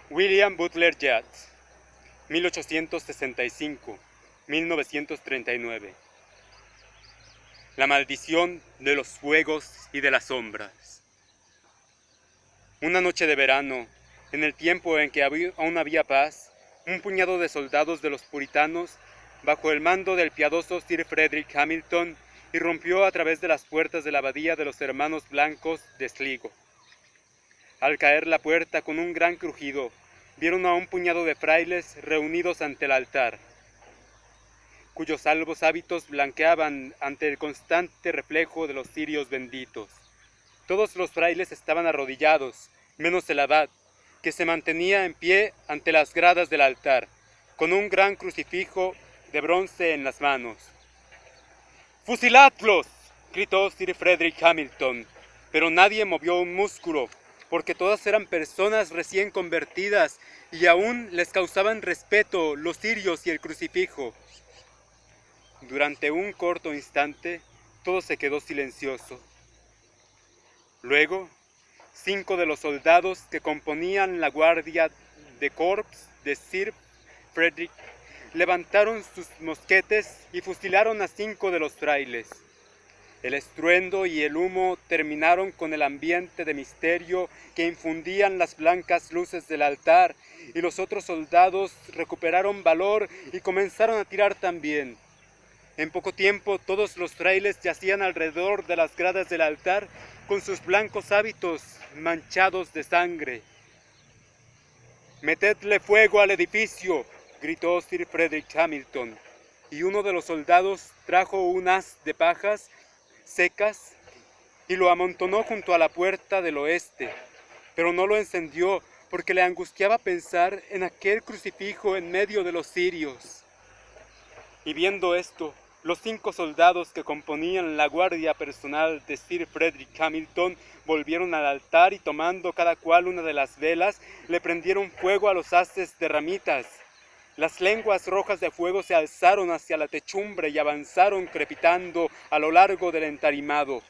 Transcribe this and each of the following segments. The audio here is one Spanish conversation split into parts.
William Butler Yeats, 1865-1939. La maldición de los fuegos y de las sombras. Una noche de verano, en el tiempo en que aún había paz, un puñado de soldados de los puritanos, bajo el mando del piadoso Sir Frederick Hamilton, irrumpió a través de las puertas de la abadía de los hermanos blancos de Sligo. Al caer la puerta con un gran crujido, vieron a un puñado de frailes reunidos ante el altar, cuyos albos hábitos blanqueaban ante el constante reflejo de los cirios benditos. Todos los frailes estaban arrodillados, menos el abad, que se mantenía en pie ante las gradas del altar, con un gran crucifijo de bronce en las manos. ¡Fusiladlos!, gritó Sir Frederick Hamilton, pero nadie movió un músculo, porque todas eran personas recién convertidas y aún les causaban respeto los cirios y el crucifijo. Durante un corto instante, todo se quedó silencioso. Luego, 5 de los soldados que componían la guardia de corps de Sir Frederick levantaron sus mosquetes y fusilaron a 5 de los frailes. El estruendo y el humo terminaron con el ambiente de misterio que infundían las blancas luces del altar, y los otros soldados recuperaron valor y comenzaron a tirar también. En poco tiempo todos los frailes yacían alrededor de las gradas del altar con sus blancos hábitos manchados de sangre. «¡Metedle fuego al edificio!», gritó Sir Frederick Hamilton, y uno de los soldados trajo un haz de pajas secas y lo amontonó junto a la puerta del oeste, pero no lo encendió porque le angustiaba pensar en aquel crucifijo en medio de los cirios. Y viendo esto, los 5 soldados que componían la guardia personal de Sir Frederick Hamilton volvieron al altar y, tomando cada cual una de las velas, le prendieron fuego a los haces de ramitas. Las lenguas rojas de fuego se alzaron hacia la techumbre y avanzaron crepitando a lo largo del entarimado,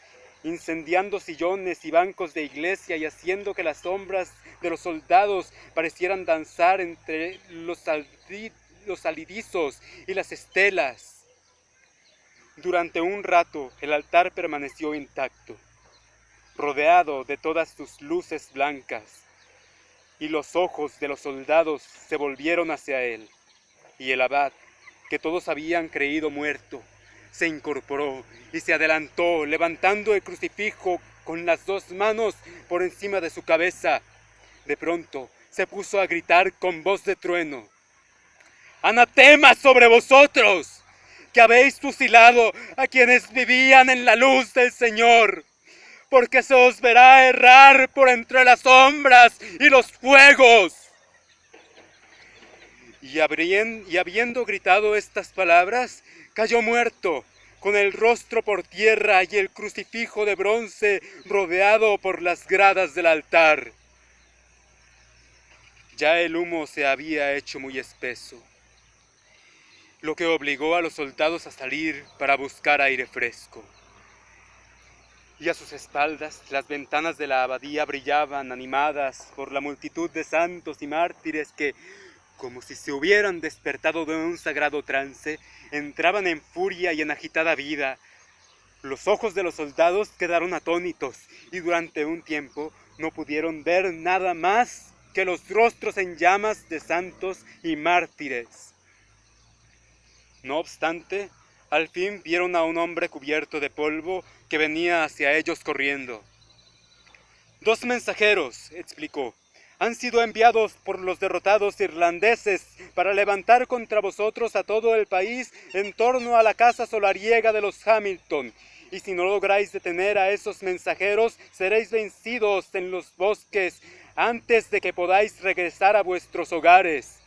incendiando sillones y bancos de iglesia y haciendo que las sombras de los soldados parecieran danzar entre los salidizos y las estelas. Durante un rato el altar permaneció intacto, rodeado de todas sus luces blancas, y los ojos de los soldados se volvieron hacia él. Y el abad, que todos habían creído muerto, se incorporó y se adelantó, levantando el crucifijo con las 2 manos por encima de su cabeza. De pronto se puso a gritar con voz de trueno: «¡Anatema sobre vosotros, que habéis fusilado a quienes vivían en la luz del Señor! Porque se os verá errar por entre las sombras y los fuegos». Y habiendo gritado estas palabras, cayó muerto, con el rostro por tierra y el crucifijo de bronce rodeado por las gradas del altar. Ya el humo se había hecho muy espeso, lo que obligó a los soldados a salir para buscar aire fresco. Y a sus espaldas las ventanas de la abadía brillaban animadas por la multitud de santos y mártires que, como si se hubieran despertado de un sagrado trance, entraban en furia y en agitada vida. Los ojos de los soldados quedaron atónitos y durante un tiempo no pudieron ver nada más que los rostros en llamas de santos y mártires. No obstante, al fin vieron a un hombre cubierto de polvo que venía hacia ellos corriendo. «2 mensajeros», explicó, «han sido enviados por los derrotados irlandeses para levantar contra vosotros a todo el país en torno a la casa solariega de los Hamilton, y si no lográis detener a esos mensajeros, seréis vencidos en los bosques antes de que podáis regresar a vuestros hogares.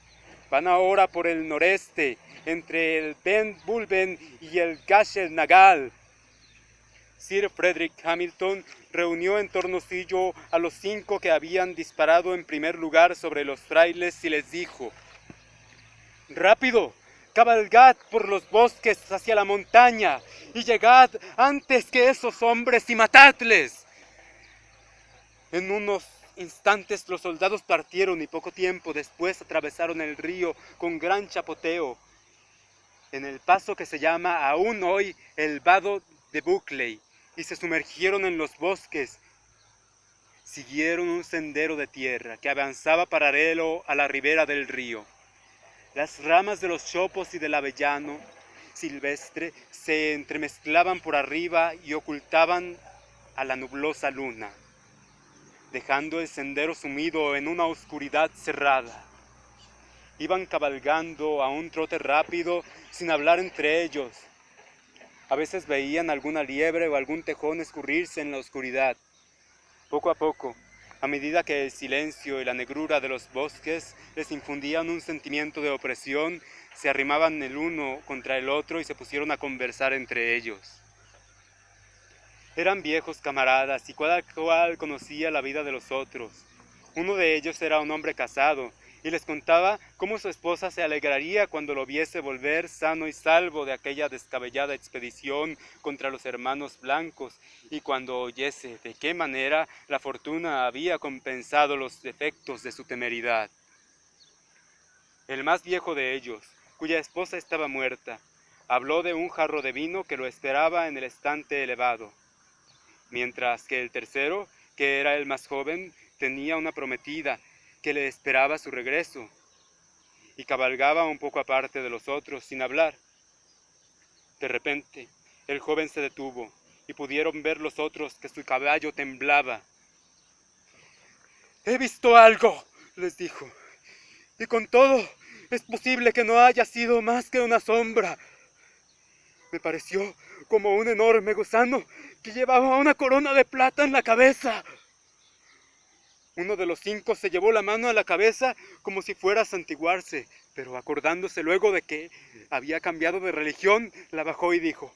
Van ahora por el noreste, entre el Ben Bulben y el Gashel Nagal». Sir Frederick Hamilton reunió en torno suyo a los 5 que habían disparado en primer lugar sobre los frailes y les dijo: «¡Rápido! Cabalgad por los bosques hacia la montaña y llegad antes que esos hombres y matadles». En unos instantes los soldados partieron y poco tiempo después atravesaron el río con gran chapoteo, en el paso que se llama aún hoy el Vado de Buckley, y se sumergieron en los bosques. Siguieron un sendero de tierra que avanzaba paralelo a la ribera del río. Las ramas de los chopos y del avellano silvestre se entremezclaban por arriba y ocultaban a la nublosa luna, dejando el sendero sumido en una oscuridad cerrada. Iban cabalgando a un trote rápido sin hablar entre ellos. A veces veían alguna liebre o algún tejón escurrirse en la oscuridad. Poco a poco, a medida que el silencio y la negrura de los bosques les infundían un sentimiento de opresión, se arrimaban el uno contra el otro y se pusieron a conversar entre ellos. Eran viejos camaradas y cada cual conocía la vida de los otros. Uno de ellos era un hombre casado y les contaba cómo su esposa se alegraría cuando lo viese volver sano y salvo de aquella descabellada expedición contra los hermanos blancos y cuando oyese de qué manera la fortuna había compensado los defectos de su temeridad. El más viejo de ellos, cuya esposa estaba muerta, habló de un jarro de vino que lo esperaba en el estante elevado, mientras que el tercero, que era el más joven, tenía una prometida que le esperaba su regreso, y cabalgaba un poco aparte de los otros sin hablar. De repente, el joven se detuvo, y pudieron ver los otros que su caballo temblaba. «He visto algo», les dijo, «y con todo, es posible que no haya sido más que una sombra. Me pareció como un enorme gusano que llevaba una corona de plata en la cabeza». Uno de los 5 se llevó la mano a la cabeza como si fuera a santiguarse, pero acordándose luego de que había cambiado de religión, la bajó y dijo: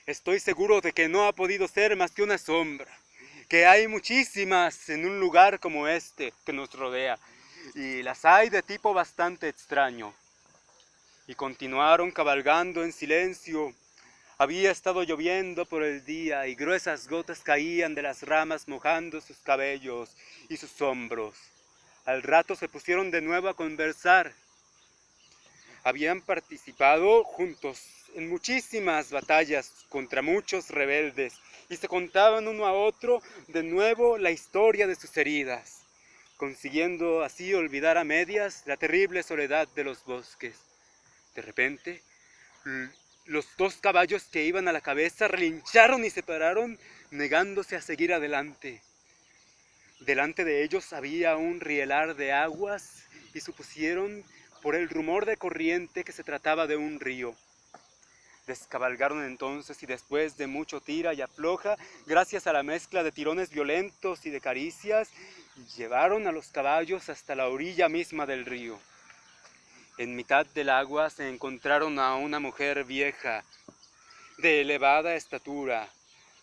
«Estoy seguro de que no ha podido ser más que una sombra, que hay muchísimas en un lugar como este que nos rodea, y las hay de tipo bastante extraño». Y continuaron cabalgando en silencio. Había estado lloviendo por el día y gruesas gotas caían de las ramas mojando sus cabellos y sus hombros. Al rato se pusieron de nuevo a conversar. Habían participado juntos en muchísimas batallas contra muchos rebeldes y se contaban uno a otro de nuevo la historia de sus heridas, consiguiendo así olvidar a medias la terrible soledad de los bosques. De repente, los 2 caballos que iban a la cabeza relincharon y se pararon, negándose a seguir adelante. Delante de ellos había un rielar de aguas y supusieron por el rumor de corriente que se trataba de un río. Descabalgaron entonces y después de mucho tira y afloja, gracias a la mezcla de tirones violentos y de caricias, llevaron a los caballos hasta la orilla misma del río. En mitad del agua se encontraron a una mujer vieja, de elevada estatura,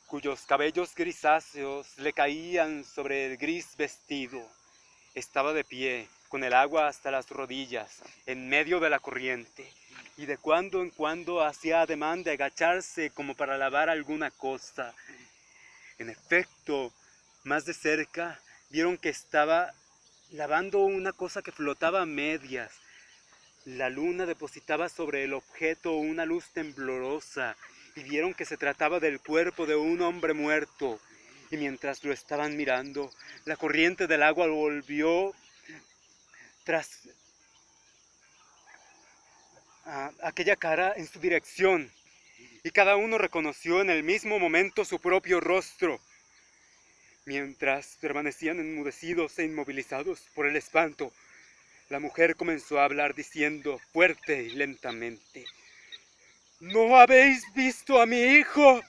cuyos cabellos grisáceos le caían sobre el gris vestido. Estaba de pie, con el agua hasta las rodillas, en medio de la corriente, y de cuando en cuando hacía ademán de agacharse como para lavar alguna cosa. En efecto, más de cerca, vieron que estaba lavando una cosa que flotaba a medias. La luna depositaba sobre el objeto una luz temblorosa y vieron que se trataba del cuerpo de un hombre muerto. Y mientras lo estaban mirando, la corriente del agua volvió tras aquella cara en su dirección y cada uno reconoció en el mismo momento su propio rostro. Mientras permanecían enmudecidos e inmovilizados por el espanto, la mujer comenzó a hablar diciendo fuerte y lentamente: «¿No habéis visto a mi hijo?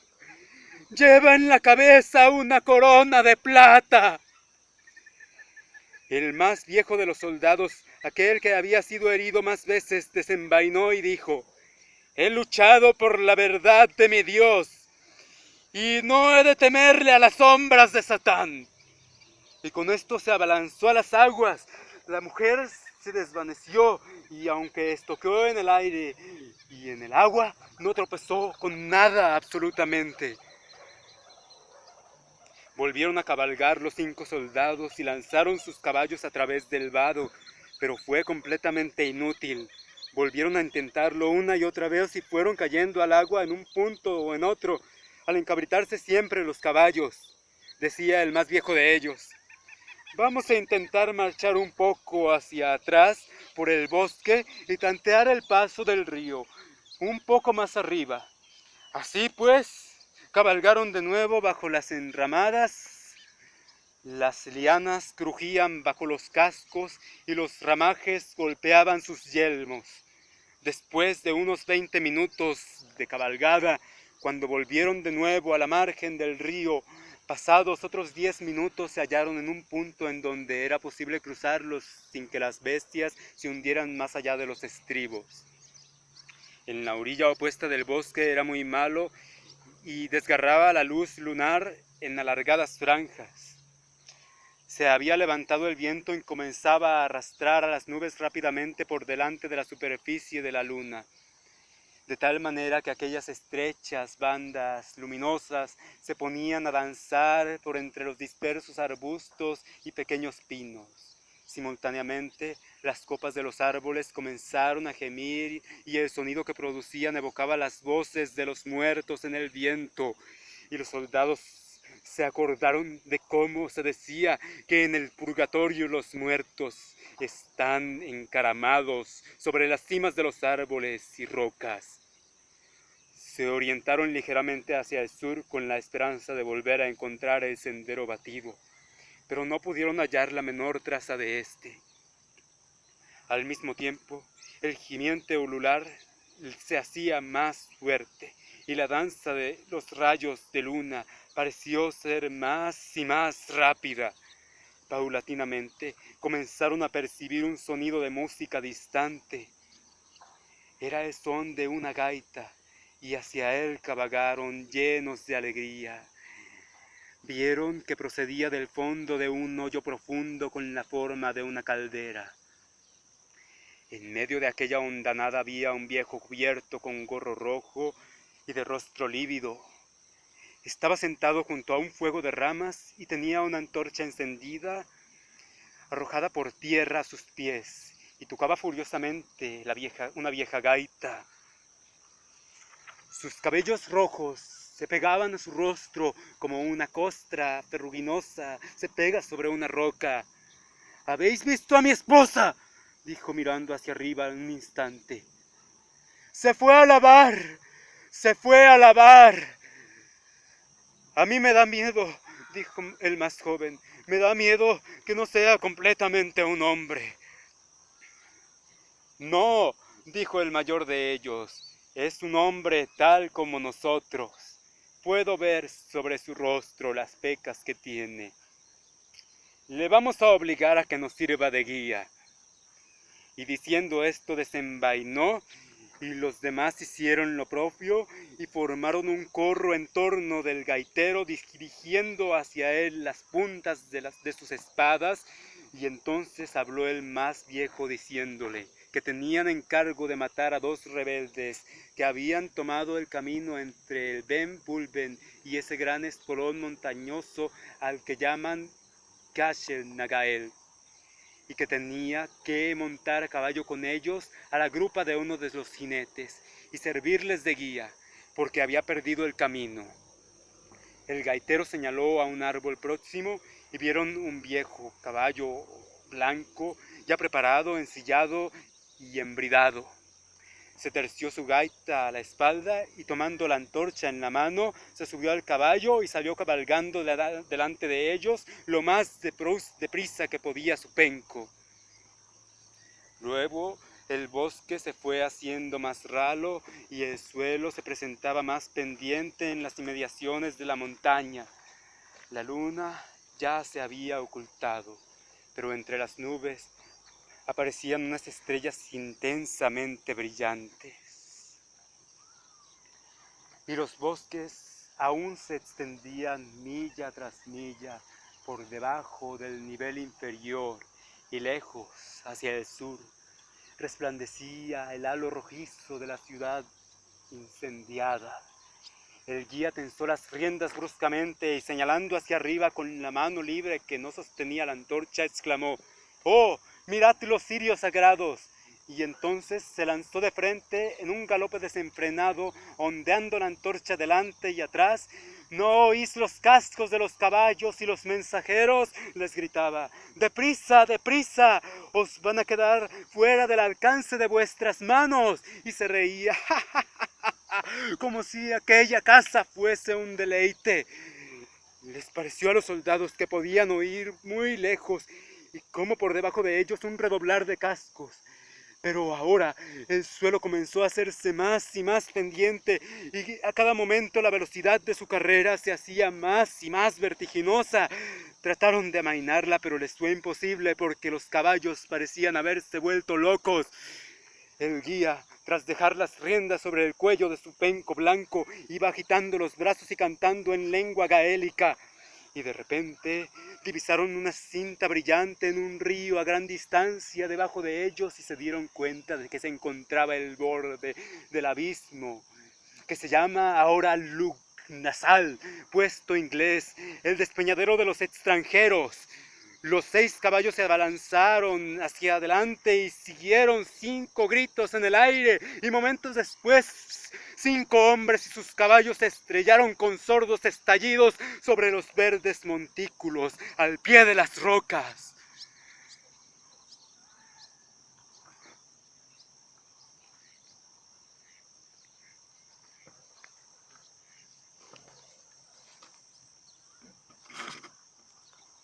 Lleva en la cabeza una corona de plata». El más viejo de los soldados, aquel que había sido herido más veces, desenvainó y dijo: «He luchado por la verdad de mi Dios y no he de temerle a las sombras de Satán». Y con esto se abalanzó a las aguas. La mujer se desvaneció y aunque estoqueó en el aire y en el agua, no tropezó con nada absolutamente. Volvieron a cabalgar los 5 soldados y lanzaron sus caballos a través del vado, pero fue completamente inútil. Volvieron a intentarlo una y otra vez y fueron cayendo al agua en un punto o en otro, al encabritarse siempre los caballos. Decía el más viejo de ellos: vamos a intentar marchar un poco hacia atrás por el bosque y tantear el paso del río, un poco más arriba. Así pues, cabalgaron de nuevo bajo las enramadas. Las lianas crujían bajo los cascos y los ramajes golpeaban sus yelmos. Después de unos 20 minutos de cabalgada, cuando volvieron de nuevo a la margen del río, pasados otros 10 minutos se hallaron en un punto en donde era posible cruzarlos sin que las bestias se hundieran más allá de los estribos. En la orilla opuesta del bosque era muy malo y desgarraba la luz lunar en alargadas franjas. Se había levantado el viento y comenzaba a arrastrar a las nubes rápidamente por delante de la superficie de la luna, de tal manera que aquellas estrechas bandas luminosas se ponían a danzar por entre los dispersos arbustos y pequeños pinos. Simultáneamente, las copas de los árboles comenzaron a gemir y el sonido que producían evocaba las voces de los muertos en el viento, y los soldados se acordaron de cómo se decía que en el purgatorio los muertos están encaramados sobre las cimas de los árboles y rocas. Se orientaron ligeramente hacia el sur con la esperanza de volver a encontrar el sendero batido, pero no pudieron hallar la menor traza de éste. Al mismo tiempo, el gimiente ulular se hacía más fuerte y la danza de los rayos de luna pareció ser más y más rápida. Paulatinamente comenzaron a percibir un sonido de música distante. Era el son de una gaita y hacia él cabalgaron llenos de alegría. Vieron que procedía del fondo de un hoyo profundo con la forma de una caldera. En medio de aquella hondanada había un viejo cubierto con gorro rojo y de rostro lívido. Estaba sentado junto a un fuego de ramas y tenía una antorcha encendida, arrojada por tierra a sus pies, y tocaba furiosamente una vieja gaita. Sus cabellos rojos se pegaban a su rostro como una costra ferruginosa se pega sobre una roca. ¿Habéis visto a mi esposa?, dijo mirando hacia arriba en un instante. ¡Se fue a lavar! ¡Se fue a lavar! A mí me da miedo, dijo el más joven. Me da miedo que no sea completamente un hombre. No, dijo el mayor de ellos. Es un hombre tal como nosotros. Puedo ver sobre su rostro las pecas que tiene. Le vamos a obligar a que nos sirva de guía. Y diciendo esto desenvainó, y los demás hicieron lo propio y formaron un corro en torno del gaitero, dirigiendo hacia él las puntas de sus espadas. Y entonces habló el más viejo diciéndole que tenían encargo de matar a 2 rebeldes que habían tomado el camino entre el Ben Bulben y ese gran espolón montañoso al que llaman Cashel Nagael, y que tenía que montar a caballo con ellos a la grupa de uno de los jinetes y servirles de guía, porque había perdido el camino. El gaitero señaló a un árbol próximo y vieron un viejo caballo blanco, ya preparado, ensillado y embridado. Se terció su gaita a la espalda y tomando la antorcha en la mano, se subió al caballo y salió cabalgando delante de ellos lo más deprisa que podía su penco. Luego el bosque se fue haciendo más ralo y el suelo se presentaba más pendiente en las inmediaciones de la montaña. La luna ya se había ocultado, pero entre las nubes aparecían unas estrellas intensamente brillantes. Y los bosques aún se extendían milla tras milla por debajo del nivel inferior, y lejos, hacia el sur, resplandecía el halo rojizo de la ciudad incendiada. El guía tensó las riendas bruscamente y señalando hacia arriba con la mano libre que no sostenía la antorcha, exclamó: ¡Oh, mirad los cirios sagrados! Y entonces se lanzó de frente en un galope desenfrenado, ondeando la antorcha delante y atrás. ¿No oís los cascos de los caballos y los mensajeros?, les gritaba. ¡Deprisa, deprisa! ¡Os van a quedar fuera del alcance de vuestras manos! Y se reía, como si aquella casa fuese un deleite. Les pareció a los soldados que podían oír muy lejos y como por debajo de ellos un redoblar de cascos. Pero ahora el suelo comenzó a hacerse más y más pendiente y a cada momento la velocidad de su carrera se hacía más y más vertiginosa. Trataron de amainarla, pero les fue imposible porque los caballos parecían haberse vuelto locos. El guía, tras dejar las riendas sobre el cuello de su penco blanco, iba agitando los brazos y cantando en lengua gaélica. Y de repente divisaron una cinta brillante en un río a gran distancia debajo de ellos y se dieron cuenta de que se encontraba el borde del abismo, que se llama ahora Lugnasal, puesto inglés, el despeñadero de los extranjeros. Los 6 caballos se abalanzaron hacia adelante y siguieron 5 gritos en el aire, y momentos después 5 hombres y sus caballos se estrellaron con sordos estallidos sobre los verdes montículos al pie de las rocas.